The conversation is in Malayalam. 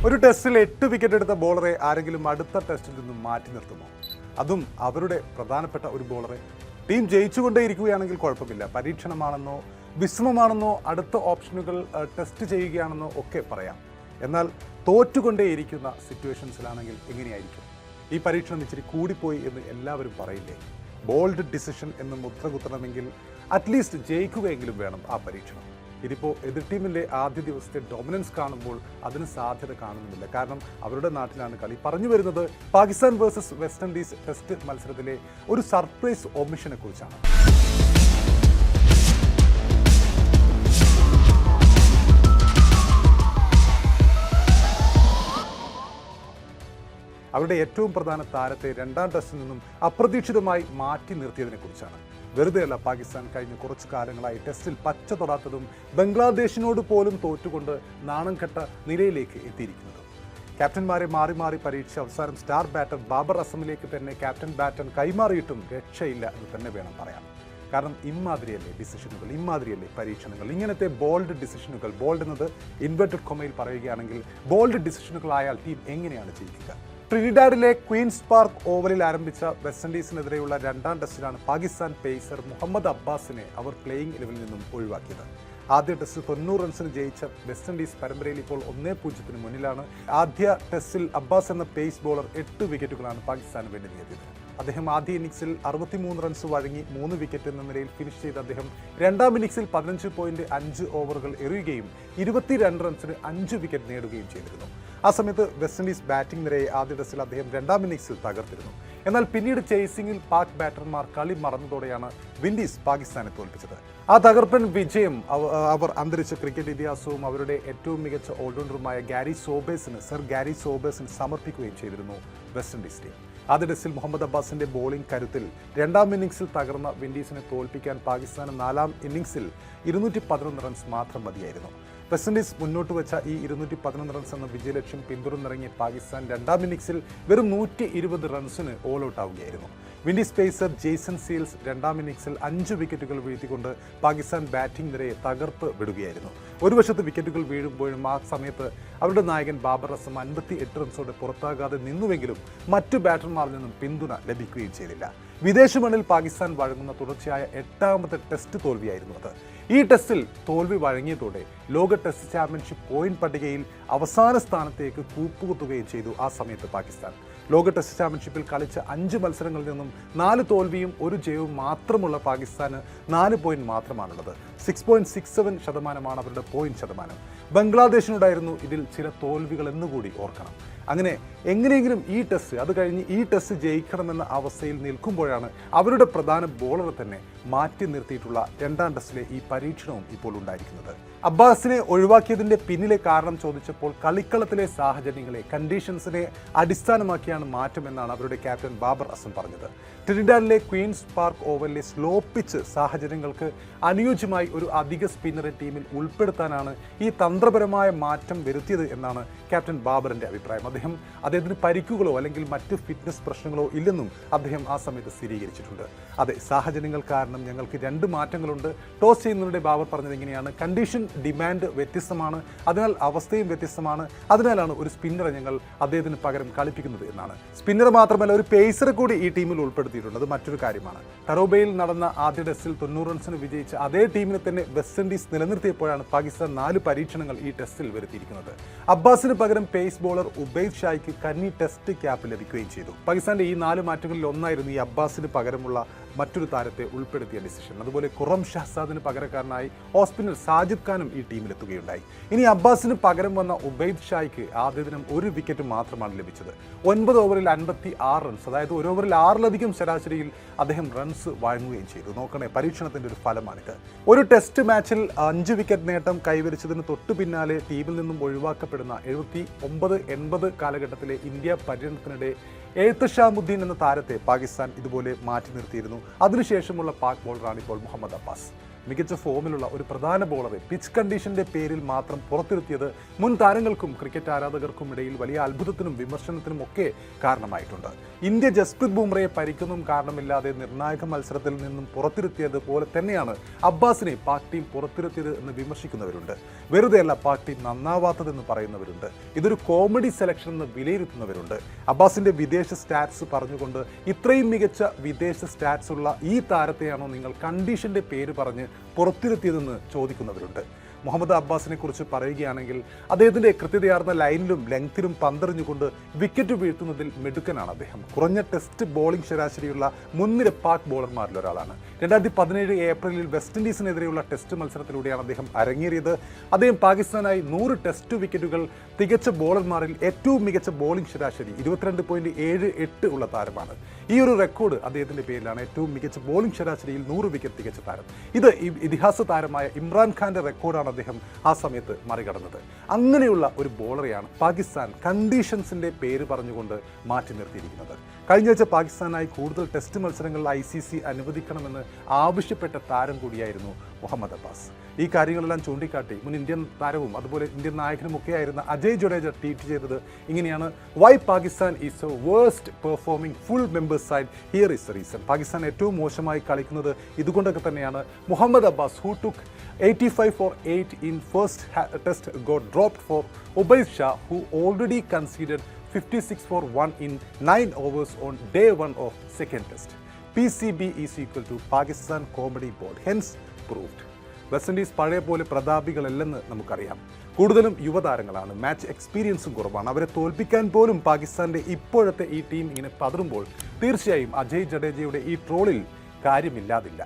ഒരു ടെസ്റ്റിൽ 8 വിക്കറ്റ് എടുത്ത ബോളറെ ആരെങ്കിലും അടുത്ത ടെസ്റ്റിൽ നിന്നും മാറ്റി നിർത്തുമോ? അതും അവരുടെ പ്രധാനപ്പെട്ട ഒരു ബോളറെ. ടീം ജയിച്ചുകൊണ്ടേയിരിക്കുകയാണെങ്കിൽ കുഴപ്പമില്ല. പരീക്ഷണമാണെന്നോ വിശ്രമമാണെന്നോ അടുത്ത ഓപ്ഷനുകൾ ടെസ്റ്റ് ചെയ്യുകയാണെന്നോ ഒക്കെ പറയാം. എന്നാൽ തോറ്റുകൊണ്ടേയിരിക്കുന്ന സിറ്റുവേഷൻസിലാണെങ്കിൽ എങ്ങനെയായിരിക്കും? ഈ പരീക്ഷണം ഇച്ചിരി കൂടിപ്പോയി എന്ന് എല്ലാവരും പറയില്ലേ? ബോൾഡ് ഡിസിഷൻ എന്ന് മുദ്ര കുത്തണമെങ്കിൽ അറ്റ്ലീസ്റ്റ് ജയിക്കുകയെങ്കിലും വേണം ആ പരീക്ഷണം. ഇതിപ്പോൾ എതിർ ടീമിൻ്റെ ആദ്യ ദിവസത്തെ ഡൊമിനൻസ് കാണുമ്പോൾ അതിന് സാധ്യത കാണുന്നുമില്ല. കാരണം അവരുടെ നാട്ടിലാണ് കളി. പറഞ്ഞു വരുന്നത് Pakistan versus west Indies test മത്സരത്തിലെ ഒരു സർപ്രൈസ് ഒമിഷനെ കുറിച്ചാണ്. അവരുടെ ഏറ്റവും പ്രധാന താരത്തെ രണ്ടാം ടെസ്റ്റിൽ നിന്നും അപ്രതീക്ഷിതമായി മാറ്റി നിർത്തിയതിനെക്കുറിച്ചാണ്. വെറുതെയല്ല പാകിസ്ഥാൻ കഴിഞ്ഞ കുറച്ചു കാലങ്ങളായി ടെസ്റ്റിൽ പച്ച തൊടാത്തതും ബംഗ്ലാദേശിനോട് പോലും തോറ്റുകൊണ്ട് നാണം കെട്ട നിലയിലേക്ക് എത്തിയിരിക്കുന്നത്. ക്യാപ്റ്റന്മാരെ മാറി മാറി പരീക്ഷിച്ച അവസാനം സ്റ്റാർ ബാറ്റർ ബാബർ അസമിലേക്ക് തന്നെ ക്യാപ്റ്റൻ ബാറ്റൺ കൈമാറിയിട്ടും രക്ഷയില്ല എന്ന് തന്നെ വേണം പറയാൻ. കാരണം ഇമാതിരിയല്ലേ ഡിസിഷനുകൾ, ഇമാതിരിയല്ലേ പരീക്ഷണങ്ങൾ. ഇങ്ങനത്തെ ബോൾഡ് ഡിസിഷനുകൾ, ബോൾഡ് എന്നത് ഇൻവെർട്ടഡ് കൊമയിൽ പറയുകയാണെങ്കിൽ ബോൾഡ് ഡിസിഷനുകളായാൽ ടീം എങ്ങനെയാണ് ജയിക്കുക? ട്രിനിഡാഡിലെ ക്വീൻസ് പാർക്ക് ഓവലിൽ ആരംഭിച്ച വെസ്റ്റ് ഇൻഡീസിനെതിരെയുള്ള രണ്ടാം ടെസ്റ്റിലാണ് പാകിസ്ഥാൻ പേസർ മുഹമ്മദ് അബ്ബാസിനെ അവർ പ്ലേയിങ് ഇലവനിൽ നിന്നും ഒഴിവാക്കിയത്. ആദ്യ ടെസ്റ്റ് 90 റൺസിന് ജയിച്ച വെസ്റ്റ് ഇൻഡീസ് പരമ്പരയിൽ ഇപ്പോൾ 1-0 മുന്നിലാണ്. ആദ്യ ടെസ്റ്റിൽ അബ്ബാസ് എന്ന പേസ് ബോളർ 8 വിക്കറ്റുകളാണ് പാകിസ്ഥാന് വേണ്ടി നേടിയത്. അദ്ദേഹം ആദ്യ ഇന്നിംഗ്സിൽ 63 റൺസ് വഴങ്ങി 3 വിക്കറ്റ് എന്ന നിലയിൽ ഫിനിഷ് ചെയ്ത അദ്ദേഹം രണ്ടാം ഇന്നിംഗ്സിൽ 15.5 ഓവറുകൾ എറിയുകയും 22 റൺസിന് 5 വിക്കറ്റ് നേടുകയും ചെയ്തിരുന്നു. ആ സമയത്ത് വെസ്റ്റ് ഇൻഡീസ് ബാറ്റിംഗ് നിരയെ ആദ്യ ടെസ്റ്റിൽ അദ്ദേഹം രണ്ടാം ഇന്നിംഗ്സിൽ തകർത്തിരുന്നു. എന്നാൽ പിന്നീട് ചേസിംഗിൽ പാക് ബാറ്റർമാർ കളി മറന്നതോടെയാണ് വിൻഡീസ് പാകിസ്ഥാനെ തോൽപ്പിച്ചത്. ആ തകർപ്പൻ വിജയം അവർ അന്തരിച്ച ക്രിക്കറ്റ് ഇതിഹാസവും അവരുടെ ഏറ്റവും മികച്ച ഓൾറൗണ്ടറുമായ സർ ഗാരി സോബേഴ്സിന് സമർപ്പിക്കുകയും ചെയ്തിരുന്നു വെസ്റ്റ് ഇൻഡീസ് ടീം. ആദ്യ ടെസ്റ്റിൽ മുഹമ്മദ് അബ്ബാസിന്റെ ബോളിംഗ് കരുത്തിൽ രണ്ടാം ഇന്നിംഗ്സിൽ തകർന്ന വിൻഡീസിനെ തോൽപ്പിക്കാൻ പാകിസ്ഥാന് നാലാം ഇന്നിംഗ്സിൽ 211 റൺസ് മാത്രം മതിയായിരുന്നു. വെസ്റ്റ് ഇൻഡീസ് മുന്നോട്ട് വെച്ച ഈ 211 റൺസ് എന്ന വിജയലക്ഷ്യം പിന്തുടർന്നിറങ്ങിയ പാകിസ്ഥാൻ രണ്ടാം ഇന്നിംഗ്സിൽ വെറും 120 റൺസിന് ഓൾ ഔട്ട് ആവുകയായിരുന്നു. വിൻഡീസ് പേസർ ജെയ്സൺ സീൽസ് രണ്ടാം ഇന്നിംഗ്സിൽ 5 വിക്കറ്റുകൾ വീഴ്ത്തിക്കൊണ്ട് പാകിസ്ഥാൻ ബാറ്റിംഗ് നിരയെ തകർത്ത് വിടുകയായിരുന്നു. ഒരു വശത്ത് വിക്കറ്റുകൾ വീഴുമ്പോഴും ആ സമയത്ത് അവരുടെ നായകൻ ബാബർ അസം 58 റൺസോടെ പുറത്താകാതെ നിന്നുവെങ്കിലും മറ്റു ബാറ്റർമാരിൽ നിന്നും പിന്തുണ ലഭിക്കുകയും ചെയ്തില്ല. വിദേശ മണ്ണിൽ പാകിസ്ഥാൻ വഴങ്ങുന്ന തുടർച്ചയായ 8ാമത്തെ ടെസ്റ്റ് തോൽവിയായിരുന്നു അത്. ഈ ടെസ്റ്റിൽ തോൽവി വഴങ്ങിയതോടെ ലോക ടെസ്റ്റ് ചാമ്പ്യൻഷിപ്പ് പോയിന്റ് പട്ടികയിൽ അവസാന സ്ഥാനത്തേക്ക് കൂപ്പുകുത്തുകയും ചെയ്തു. ആ സമയത്ത് പാകിസ്ഥാൻ ലോക ടെസ്റ്റ് ചാമ്പ്യൻഷിപ്പിൽ കളിച്ച 5 മത്സരങ്ങളിൽ നിന്നും 4 തോൽവിയും 1 ജയവും മാത്രമുള്ള പാകിസ്ഥാന് 4 പോയിന്റ് മാത്രമാണുള്ളത്. 6.67% അവരുടെ പോയിന്റ് ശതമാനം. ബംഗ്ലാദേശിനോടായിരുന്നു ഇതിൽ ചില തോൽവികൾ എന്നുകൂടി ഓർക്കണം. അങ്ങനെ എങ്ങനെയെങ്കിലും ഈ ടെസ്റ്റ് ജയിക്കണമെന്ന അവസ്ഥയിൽ നിൽക്കുമ്പോഴാണ് അവരുടെ പ്രധാന ബോളറെ തന്നെ മാറ്റി നിർത്തിയിട്ടുള്ള രണ്ടാം ടെസ്റ്റിലെ ഈ പരീക്ഷണവും ഇപ്പോൾ ഉണ്ടായിരിക്കുന്നത്. അബ്ബാസിനെ ഒഴിവാക്കിയതിന്റെ പിന്നിലെ കാരണം ചോദിച്ചപ്പോൾ കളിക്കളത്തിലെ സാഹചര്യങ്ങളെ, കണ്ടീഷൻസിനെ അടിസ്ഥാനമാക്കിയാണ് മാറ്റമെന്നാണ് അവരുടെ ക്യാപ്റ്റൻ ബാബർ അസം പറഞ്ഞത്. ട്രിനിഡാഡിലെ ക്വീൻസ് പാർക്ക് ഓവലിലെ സ്ലോ പിച്ച് സാഹചര്യങ്ങൾക്ക് അനുയോജ്യമായി ഒരു അധിക സ്പിന്നറെ ടീമിൽ ഉൾപ്പെടുത്താനാണ് ഈ തന്ത്രപരമായ മാറ്റം വരുത്തിയത് എന്നാണ് ക്യാപ്റ്റൻ ബാബറിന്റെ അഭിപ്രായം. അദ്ദേഹത്തിന് പരിക്കുകളോ അല്ലെങ്കിൽ മറ്റ് ഫിറ്റ്നസ് പ്രശ്നങ്ങളോ ഇല്ലെന്നും അദ്ദേഹം ആ സമയത്ത് സ്ഥിരീകരിച്ചിട്ടുണ്ട്. അതെ, സാഹചര്യങ്ങൾ കാരണം ഞങ്ങൾക്ക് 2 മാറ്റങ്ങളുണ്ട്. ടോസ് ചെയ്യുന്നതിനിടെ ബാബർ പറഞ്ഞത് എങ്ങനെയാണ്? കണ്ടീഷൻ ഡിമാൻഡ് വ്യത്യസ്തമാണ്, അതിനാൽ അവസ്ഥയും വ്യത്യസ്തമാണ്. അതിനാലാണ് ഒരു സ്പിന്നറെ ഞങ്ങൾ അദ്ദേഹത്തിന് പകരം കളിപ്പിക്കുന്നത് എന്നാണ്. സ്പിന്നർ മാത്രമല്ല, ഒരു പേസറെ കൂടി ഈ ടീമിൽ ഉൾപ്പെടുത്തിയിട്ടുണ്ട്. അത് മറ്റൊരു കാര്യമാണ്. ടറോബയിൽ നടന്ന ആദ്യ ടെസ്റ്റിൽ 90 റൺസിന് വിജയിച്ച അതേ ടീമിനെ തന്നെ വെസ്റ്റ് ഇൻഡീസ് നിലനിർത്തിയപ്പോഴാണ് പാകിസ്ഥാൻ 4 പരീക്ഷണങ്ങൾ ഈ ടെസ്റ്റിൽ വരുത്തിയിരിക്കുന്നത്. അബ്ബാസിന് പകരം പേസ് ബോളർ ഉബൈദ് ഷായ്ക്ക് കന്നി ടെസ്റ്റ് ക്യാപ്പ് ലഭിക്കുകയും ചെയ്തു. പാകിസ്ഥാന്റെ ഈ 4 മാറ്റങ്ങളിൽ ഒന്നായിരുന്നു ഈ അബ്ബാസിന് പകരമുള്ള മറ്റൊരു താരത്തെ ഉൾപ്പെടുത്തിയ ഡിസിഷൻ. അതുപോലെ ഖുറം ഷഹസാദിന് പകരക്കാരനായി ഓഫ് സ്പിന്നർ സാജിദ് ഖാനും ഈ ടീമിലെത്തുകയുണ്ടായി. ഇനി അബ്ബാസിന് പകരം വന്ന ഉബൈദ് ഷായ്ക്ക് ആദ്യ ദിനം 1 വിക്കറ്റ് മാത്രമാണ് ലഭിച്ചത്. 9 ഓവറിൽ 56 റൺസ്, അതായത് 1 ഓവറിൽ 6ലധികം ശരാശരിയിൽ അദ്ദേഹം റൺസ് വഴങ്ങുകയും ചെയ്തു. നോക്കണേ, പരീക്ഷണത്തിന്റെ ഒരു ഫലമാണിത്. ഒരു ടെസ്റ്റ് മാച്ചിൽ 5 വിക്കറ്റ് നേട്ടം കൈവരിച്ചതിന് തൊട്ടു പിന്നാലെ ടീമിൽ നിന്നും ഒഴിവാക്കപ്പെടുന്ന 79-80 കാലഘട്ടത്തിലെ ഇന്ത്യ പര്യടനത്തിനിടെ എഴുത്തഷാമുദ്ദീൻ എന്ന താരത്തെ പാകിസ്ഥാൻ ഇതുപോലെ മാറ്റി നിർത്തിയിരുന്നു. അതിനുശേഷമുള്ള പാക് ബോളറാണ് ഇപ്പോൾ മുഹമ്മദ് അബ്ബാസ്. മികച്ച ഫോമിലുള്ള ഒരു പ്രധാന ബോളറെ പിച്ച് കണ്ടീഷന്റെ പേരിൽ മാത്രം പുറത്തിരുത്തിയത് മുൻ താരങ്ങൾക്കും ക്രിക്കറ്റ് ആരാധകർക്കും ഇടയിൽ വലിയ അത്ഭുതത്തിനും വിമർശനത്തിനും ഒക്കെ കാരണമായിട്ടുണ്ട്. ഇന്ത്യ ജസ്പ്രീത് ബുംറയെ പരിക്കൊന്നും കാരണമില്ലാതെ നിർണായക മത്സരത്തിൽ നിന്നും പുറത്തിരുത്തിയത് പോലെ തന്നെയാണ് അബ്ബാസിനെ പാക് ടീം പുറത്തിരുത്തിയത് എന്ന് വിമർശിക്കുന്നവരുണ്ട്. വെറുതെയല്ല പാക് ടീം നന്നാവാത്തതെന്ന് പറയുന്നവരുണ്ട്. ഇതൊരു കോമഡി സെലക്ഷൻ എന്ന് വിലയിരുത്തുന്നവരുണ്ട്. അബ്ബാസിന്റെ വിദേശ സ്റ്റാറ്റ്സ് പറഞ്ഞുകൊണ്ട് ഇത്രയും മികച്ച വിദേശ സ്റ്റാറ്റ്സ് ഉള്ള ഈ താരത്തെയാണോ നിങ്ങൾ കണ്ടീഷന്റെ പേര് പറഞ്ഞ് പുറത്തിരുത്തിയതെന്ന് ചോദിക്കുന്നവരുണ്ട്. മുഹമ്മദ് അബ്ബാസിനെ കുറിച്ച് പറയുകയാണെങ്കിൽ അദ്ദേഹത്തിന്റെ കൃത്യതയാർന്ന ലൈനിലും ലെങ്തിലും പന്തെറിഞ്ഞുകൊണ്ട് വിക്കറ്റ് വീഴ്ത്തുന്നതിൽ മിടുക്കനാണ് അദ്ദേഹം. കുറഞ്ഞ ടെസ്റ്റ് ബോളിംഗ് ശരാശരിയുള്ള മുൻനിര പാക് ബോളർമാരിൽ ഒരാളാണ്. 2017 ഏപ്രിലിൽ വെസ്റ്റ് ഇൻഡീസിനെതിരെയുള്ള ടെസ്റ്റ് മത്സരത്തിലൂടെയാണ് അദ്ദേഹം അരങ്ങേറിയത്. അദ്ദേഹം പാകിസ്ഥാനായി 100 ടെസ്റ്റ് വിക്കറ്റുകൾ തികച്ച ബോളർമാരിൽ ഏറ്റവും മികച്ച ബോളിംഗ് ശരാശരി 22.78 ഉള്ള താരമാണ്. ഈ ഒരു റെക്കോർഡ് അദ്ദേഹത്തിന്റെ പേരിലാണ്. ഏറ്റവും മികച്ച ബോളിംഗ് ശരാശരിയിൽ 100 വിക്കറ്റ് തികച്ച താരം. ഇത് ഇതിഹാസ താരമായ ഇമ്രാൻഖാന്റെ റെക്കോർഡാണ് അദ്ദേഹം ആ സമയത്ത് മറികടന്നത്. അങ്ങനെയുള്ള ഒരു ബോളറെയാണ് പാകിസ്ഥാൻ കണ്ടീഷൻസിന്റെ പേര് പറഞ്ഞുകൊണ്ട് മാറ്റി നിർത്തിയിരിക്കുന്നത്. കഴിഞ്ഞ ആഴ്ച പാകിസ്ഥാനായി കൂടുതൽ ടെസ്റ്റ് മത്സരങ്ങളിൽ ICC അനുവദിക്കണമെന്ന് ആവശ്യപ്പെട്ട താരം കൂടിയായിരുന്നു മുഹമ്മദ് അബ്ബാസ്. ഈ കാര്യങ്ങളെല്ലാം ചൂണ്ടിക്കാട്ടി മുൻ ഇന്ത്യൻ താരവും അതുപോലെ ഇന്ത്യൻ നായകനുമൊക്കെയായിരുന്ന അജയ് ജഡേജ ട്വീറ്റ് ചെയ്തത് ഇങ്ങനെയാണ്: why Pakistan is a worst performing full members side, here is the reason. Pakistan ഏറ്റവും മോശമായി കളിക്കുന്നത് ഇതുകൊണ്ടൊക്കെ തന്നെയാണ്. Muhammad Abbas who took 85 for 8 in first test got dropped for Ubaid Shah who already conceded 56 for 1 in 9 overs on day 1 of second test. PCB is equal to Pakistan Comedy Board, hence proved. West Indies പഴയ പോലെ പ്രതാപികളല്ലെന്ന് നമുക്കറിയാം. കൂടുതലും യുവതാരങ്ങളാണ്. മാച്ച് എക്സ്പീരിയൻസും കുറവാണ്. അവരെ തോൽപ്പിക്കാൻ പോലും പാകിസ്ഥാന്റെ ഇപ്പോഴത്തെ ഈ ടീം ഇങ്ങനെ പതറുമ്പോൾ തീർച്ചയായും അജയ് ജഡേജയുടെ ഈ ട്രോളിൽ കാര്യമില്ലാതില്ല.